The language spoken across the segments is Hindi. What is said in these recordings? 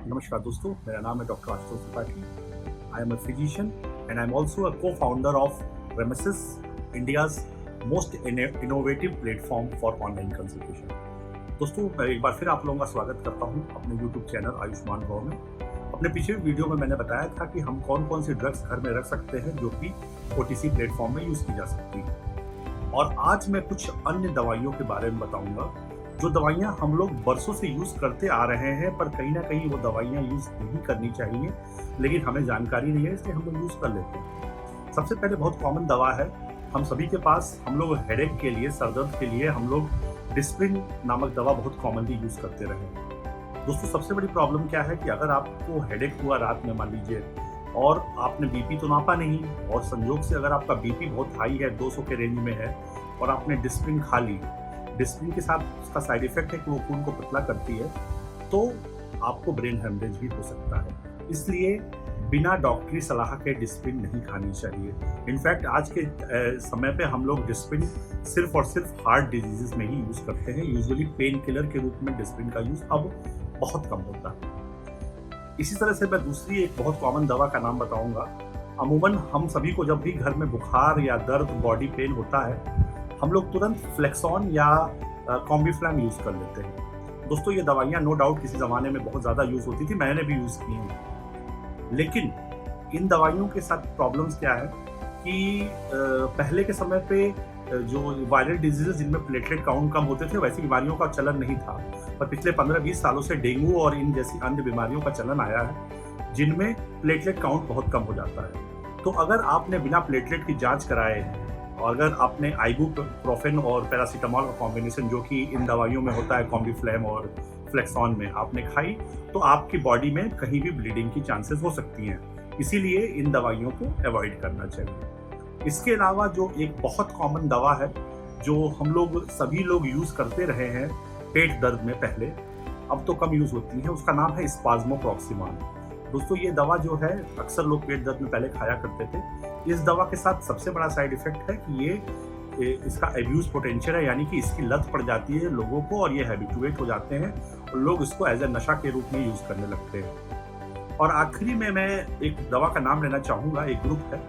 नमस्कार दोस्तों, मेरा नाम है doctor Ashutosh Tripathi. I am a physician and I am also a co-founder of Remesis, India's most innovative platform for online consultation. दोस्तों, मैं एक बार फिर आप लोगों का स्वागत करता हूं अपने यूट्यूब चैनल आयुष्मान भव में। अपने पिछले वीडियो में मैंने बताया था कि हम कौन कौन सी ड्रग्स घर में रख सकते हैं जो कि OTC प्लेटफॉर्म में यूज़ की जा सकती है। और आज मैं कुछ अन्य दवाइयों के बारे में बताऊंगा जो दवाइयाँ हम लोग बरसों से यूज़ करते आ रहे हैं, पर कहीं ना कहीं वो दवाइयाँ यूज़ नहीं करनी चाहिए, लेकिन हमें जानकारी नहीं है, इसलिए हम लोग यूज़ कर लेते हैं। सबसे पहले बहुत कॉमन दवा है हम सभी के पास, हम लोग हेडेक के लिए, सरदर्द के लिए हम लोग डिस्प्रिन नामक दवा बहुत कॉमनली यूज़ करते रहे। दोस्तों, सबसे बड़ी प्रॉब्लम क्या है कि अगर आपको हेडेक हुआ रात में मान लीजिए और आपने बीपी तो नापा नहीं, और संयोग से अगर आपका बीपी बहुत हाई है, 200 के रेंज में है, और आपने डिस्प्रिन खा ली, डिस्प्रिन के साथ उसका साइड इफेक्ट है कि वो खून को पतला करती है, तो आपको ब्रेन हेमरेज भी हो सकता है। इसलिए बिना डॉक्टरी सलाह के डिस्प्रिन नहीं खानी चाहिए। इनफैक्ट आज के समय पे हम लोग डिस्प्रिन सिर्फ और सिर्फ हार्ट डिजीजेस में ही यूज़ करते हैं। यूजुअली पेन किलर के रूप में डिस्प्रिन का यूज़ अब बहुत कम होता है। इसी तरह से मैं दूसरी एक बहुत कॉमन दवा का नाम बताऊंगा। अमूमन हम सभी को जब भी घर में बुखार या दर्द, बॉडी पेन होता है, हम लोग तुरंत फ्लेक्सॉन या कॉम्बीफ्लैम यूज़ कर लेते हैं। दोस्तों, ये दवाइयाँ नो डाउट किसी ज़माने में बहुत ज़्यादा यूज़ होती थी, मैंने भी यूज़ की हैं। लेकिन इन दवाइयों के साथ प्रॉब्लम्स क्या है कि पहले के समय पे जो वायरल डिजीजेस जिनमें प्लेटलेट काउंट कम होते थे, वैसी बीमारियों का चलन नहीं था। पर पिछले 15-20 सालों से डेंगू और इन जैसी अन्य बीमारियों का चलन आया है जिनमें प्लेटलेट काउंट बहुत कम हो जाता है। तो अगर आपने बिना प्लेटलेट की जांच कराए और अगर आपने आइबुप्रोफेन और पैरासीटामोल का कॉम्बिनेशन जो कि इन दवाइयों में होता है, कॉम्बीफ्लैम और फ्लेक्सॉन में, आपने खाई, तो आपकी बॉडी में कहीं भी ब्लीडिंग की चांसेस हो सकती हैं। इसीलिए इन दवाइयों को अवॉइड करना चाहिए। इसके अलावा जो एक बहुत कॉमन दवा है जो हम लोग सभी लोग यूज़ करते रहे हैं पेट दर्द में पहले, अब तो कम यूज़ होती है, उसका नाम है स्पाज्मोप्रॉक्सिमान। दोस्तों, ये दवा जो है अक्सर लोग पेट दर्द में पहले खाया करते थे। इस दवा के साथ सबसे बड़ा साइड इफेक्ट है कि इसका एब्यूज पोटेंशियल है, यानी कि इसकी लत पड़ जाती है लोगों को और ये हैबिचुएट हो जाते हैं और लोग इसको एज ए नशा के रूप में यूज़ करने लगते हैं। और आखिरी में मैं एक दवा का नाम लेना चाहूँगा। एक ग्रुप है,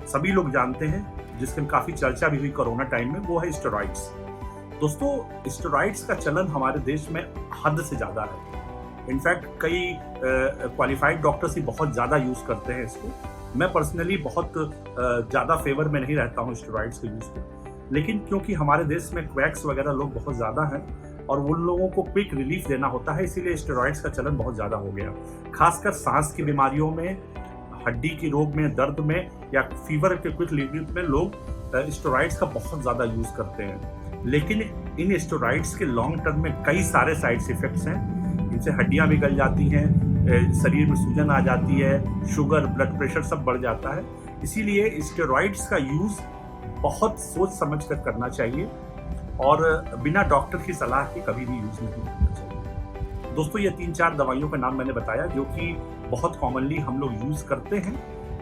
सभी लोग जानते हैं, जिसकी काफ़ी चर्चा भी हुई कोरोना टाइम में, वो है स्टेरॉइड्स। दोस्तों, स्टेरॉइड्स का चलन हमारे देश में हद से ज़्यादा है। इनफैक्ट कई क्वालिफाइड डॉक्टर्स ही बहुत ज़्यादा यूज़ करते हैं इसको। मैं पर्सनली बहुत ज़्यादा फेवर में नहीं रहता हूँ स्टेरॉइड्स के यूज़ को, लेकिन क्योंकि हमारे देश में क्वैक्स वगैरह लोग बहुत ज़्यादा हैं और उन लोगों को क्विक रिलीफ देना होता है, इसीलिए स्टेरॉइड्स का चलन बहुत ज़्यादा हो गया। खासकर सांस की बीमारियों में, हड्डी की रोग में, दर्द में या फीवर के क्विक रिलीफ में लोग स्टेरॉइड्स का बहुत ज़्यादा यूज़ करते हैं। लेकिन इन स्टेरॉइड्स के लॉन्ग टर्म में कई सारे साइड इफेक्ट्स हैं। इनसे हड्डियाँ भी गल जाती हैं, शरीर में सूजन आ जाती है, शुगर, ब्लड प्रेशर सब बढ़ जाता है। इसीलिए स्टेरॉइड्स का यूज़ बहुत सोच समझ कर करना चाहिए और बिना डॉक्टर की सलाह के कभी भी यूज़ नहीं करना चाहिए। दोस्तों, ये 3-4 दवाइयों का नाम मैंने बताया जो कि बहुत कॉमनली हम लोग यूज़ करते हैं,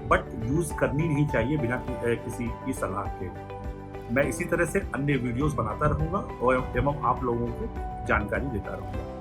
बट यूज़ करनी नहीं चाहिए बिना किसी की सलाह के। मैं इसी तरह से अन्य वीडियोज़ बनाता रहूँगा और एवं आप लोगों को जानकारी देता रहूँगा।